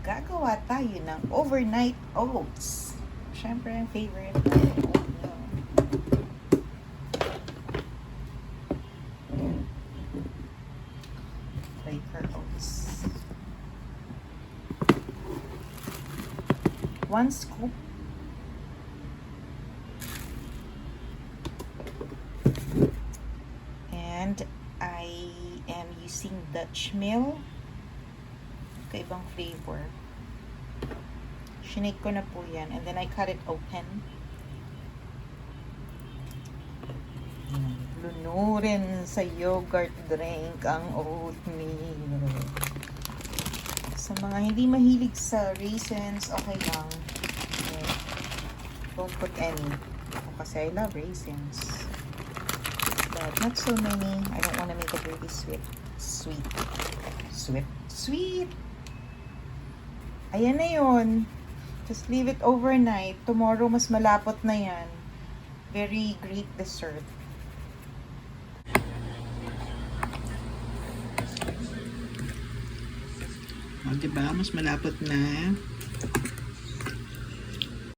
gagawa tayo ng overnight oats. Siyempre, ang favorite natin, oatmeal. Quaker oats. 1 scoop. And I am using Dutch mill. Kaibang flavor. Shinake ko na po yan. And then I cut it open. Lunurin sa yogurt drink ang oatmeal. Sa mga hindi mahilig sa raisins, okay lang. Okay. Don't put any. Kasi I love raisins. But not so many. I don't want to make it really sweet. Sweet. Ayan na yun. Just leave it overnight. Tomorrow, mas malapot na yan. Very great dessert. O, diba? Mas malapot na.